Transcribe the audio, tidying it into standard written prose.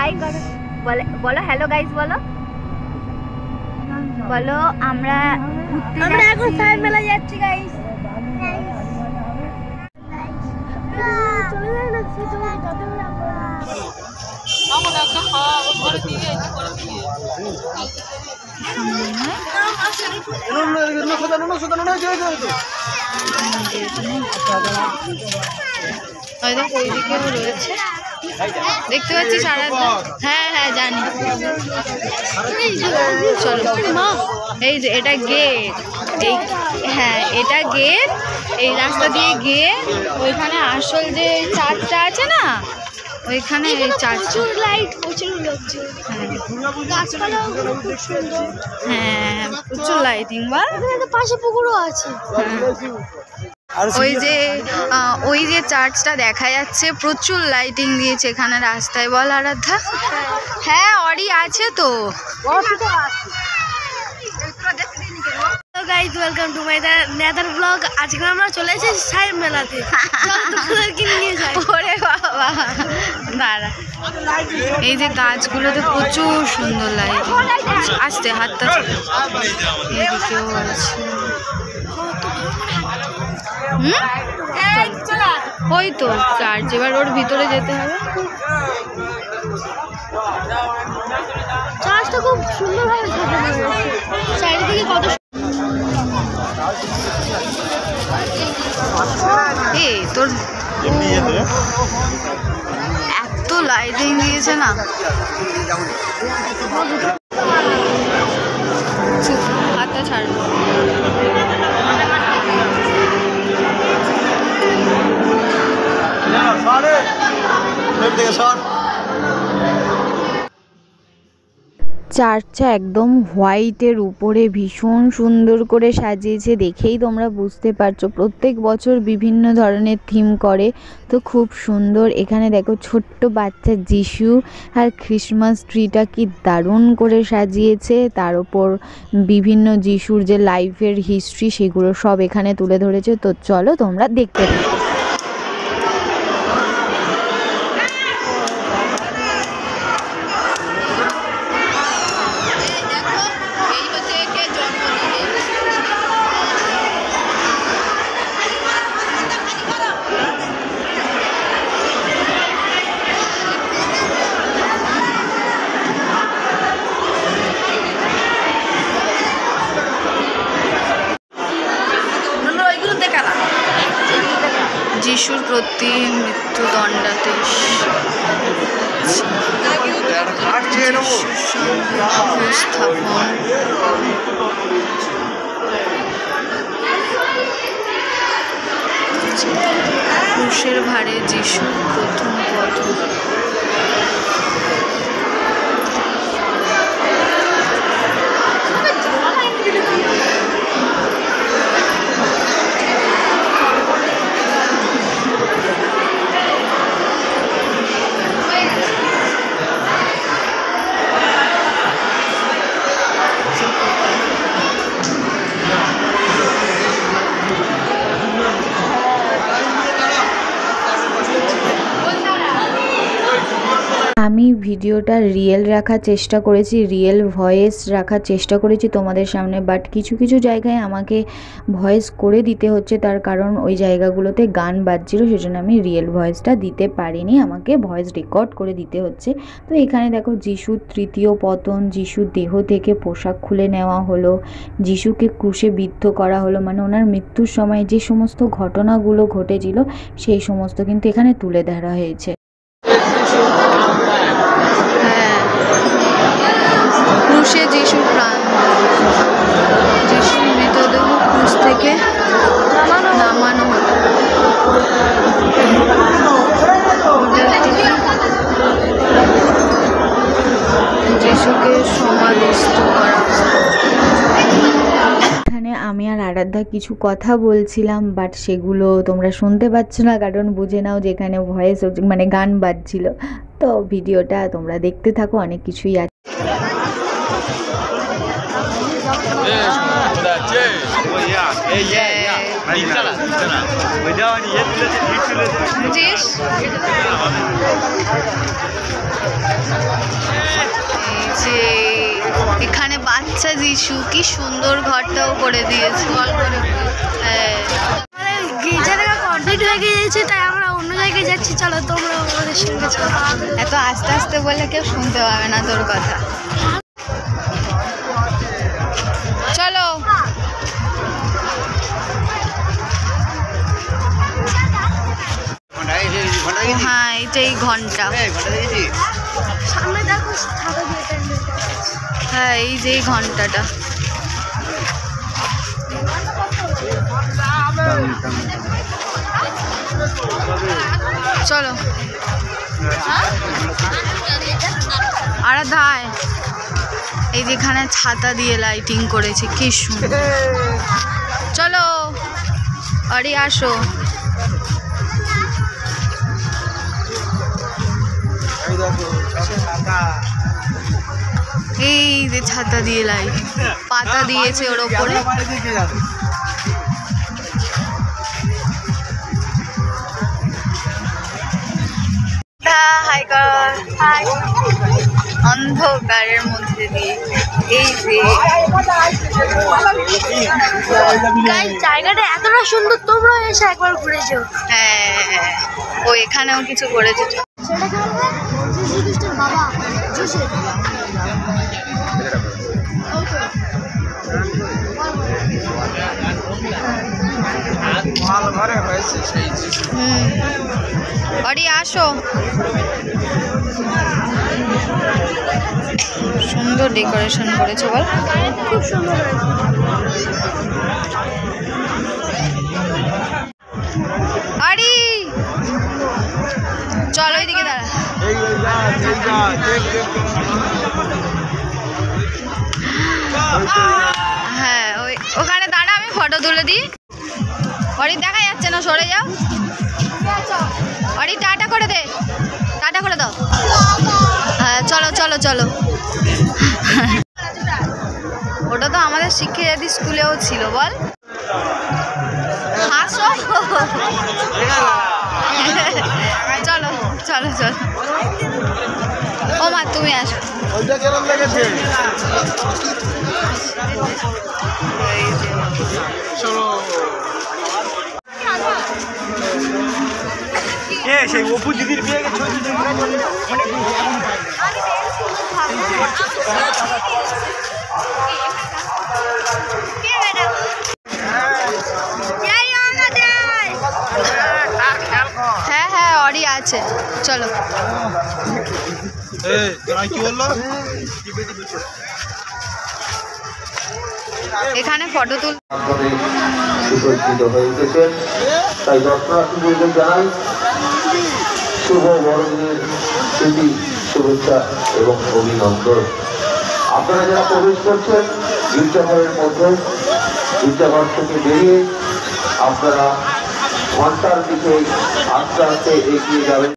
High করো, বলো hello guys, বলো বলো আমরা এখন সাইড মেলা যাচ্ছি গাইস। ওইদিকেও রয়েছে দেখতে পাচ্ছি সারা। হ্যাঁ হ্যাঁ জানি, চলো। এই যে এটা গেট, এই হ্যাঁ এটা গেট, এই রাস্তা দিয়ে গিয়ে ওইখানে আসল যে চার্চটা আছে না, ওইখানে এই চার্চ লাইট প্রচুর লাগছে। হ্যাঁ প্রচুর লাইটিং, বল পাশে পুকুরও আছে। ওই যে চার্চটা দেখা যাচ্ছে, প্রচুর লাইটিং দিয়েছে এখানে রাস্তায়, বল আরাধ্যা? হ্যাঁ অরি আছে তো। Guys welcome to my another blog. আজকে আমরা চলে এসেছি সাইড মেলাতে। ওরে বাবা দাঁড়া, এই যে গাছগুলোতে প্রচুর সুন্দর লাইটিং। আসতে হাতটা এদিকেও আছে। ওই তো চার্চ, এবার ওর ভিতরে যেতে হবে। চার্চটা খুব সুন্দরভাবে চারিদিকে কত তোর এত লাইটিং দিয়েছে না, হাতটা ছাড়বো। চার্চটা একদম হোয়াইটের উপরে ভীষণ সুন্দর করে সাজিয়েছে, দেখেই তোমরা বুঝতে পারছো। প্রত্যেক বছর বিভিন্ন ধরনের থিম করে, তো খুব সুন্দর। এখানে দেখো ছোট্ট বাচ্চা যিশু আর ক্রিসমাস ট্রিটা কি দারুণ করে সাজিয়েছে। তার উপর বিভিন্ন যিশুর যে লাইফের হিস্ট্রি সেগুলো সব এখানে তুলে ধরেছে। তো চলো তোমরা দেখতে থাকো। যিশুর প্রতি মৃত্যুদণ্ডাদেশ উপস্থাপন। ক্রুশের ভারে যিশুর প্রথম পতন। আমি ভিডিওটা রিয়েল রাখার চেষ্টা করেছি, রিয়েল ভয়েস রাখার চেষ্টা করেছি তোমাদের সামনে, বাট কিছু কিছু জায়গায় আমাকে ভয়েস করে দিতে হচ্ছে, তার কারণ ওই জায়গাগুলোতে গান বাজছিল, সেজন্য আমি রিয়েল ভয়েসটা দিতে পারিনি, আমাকে ভয়েস রেকর্ড করে দিতে হচ্ছে। তো এখানে দেখো যিশুর তৃতীয় পতন, যিশুর দেহ থেকে পোশাক খুলে নেওয়া হলো, যিশুকে ক্রুশে বিদ্ধ করা হলো, মানে ওনার মৃত্যুর সময় যে সমস্ত ঘটনাগুলো ঘটেছিল সেই সমস্ত কিন্তু এখানে তুলে ধরা হয়েছে। ক্রুশে যিশুর প্রাণ, যিশুর মৃতদেহ ক্রুশ থেকে নামানো হলো। যিশুকে সমাধিস্থ করা হলো। এখানে আমি আর আরাধ্যা কিছু কথা বলছিলাম, বাট সেগুলো তোমরা শুনতে পাচ্ছ না, কারণ বুঝে নাও যে এখানে ভয়েস মানে গান বাজছিল। তো ভিডিওটা তোমরা দেখতে থাকো, অনেক কিছুই আছে। এই যে এখানে বাচ্চা যিশু, কি সুন্দর ঘরটাও করে দিয়েছে। হ্যাঁ, গির্জা দেখা কমপ্লিট হয়ে গিয়েছে, তাই আমরা অন্য জায়গায় যাচ্ছি। চলো তোমরা আমাদের সঙ্গে চলো। এত আস্তে আস্তে বললে কেউ শুনতে পাবে না তোর কথা। চলো। হ্যাঁ, এটাই ঘন্টা। সামনে দেখো, হ্যাঁ, এই যে ঘন্টাটা। চলো আরাধায়, এই যেখানে ছাতা দিয়ে লাইটিং করেছে, কি সুন্দর। চলো আরে আসো। এই যে ছাতা দিয়ে লাইট, পাতা দিয়েছে ওর ওপরে। অন্ধকারের মধ্যে দিয়ে এই যে জায়গাটা এতটা সুন্দর, তোমরা এসে একবার ঘুরে যাও। হ্যাঁ, ও এখানেও কিছু করেছে। সেটা কি বলবো? যীশু খ্রিস্টের বাবা যোসেফ। অরি আসো। সুন্দর ডেকোরেশন করেছে বল, খুব সুন্দর হয়েছে। আরি চলো এদিকে দাঁড়া। হ্যাঁ, ওখানে দাঁড়া, আমি ফটো তুলে দিই। অরি দেখা যাচ্ছে না, সরে যাও। অরি টাটা করে দে, টাটা করে দাও। হ্যাঁ চলো চলো চলো। ওটা তো আমাদের শিক্ষা জাতি স্কুলেও ছিল বল। হাসো। চলো চলো চলো। ও মা তুমি আসো। সেই অপু দিদির বিয়ে হ্যাঁ হ্যাঁ অরি আছে, চলো। কি বললো? এখানে ফটো তুল সুসজ্জিত হয়ে উঠেছেন, তাই দর্শনার্থীদের জানাই শুভ বড়দিনের স্মৃতি, শুভেচ্ছা এবং অভিনন্দন। আপনারা যারা প্রবেশ করছেন গির্জাঘরের মধ্যে, গির্জাঘর থেকে বেরিয়ে আপনারা ঘন্টার দিকে আস্তে আস্তে এগিয়ে যাবেন।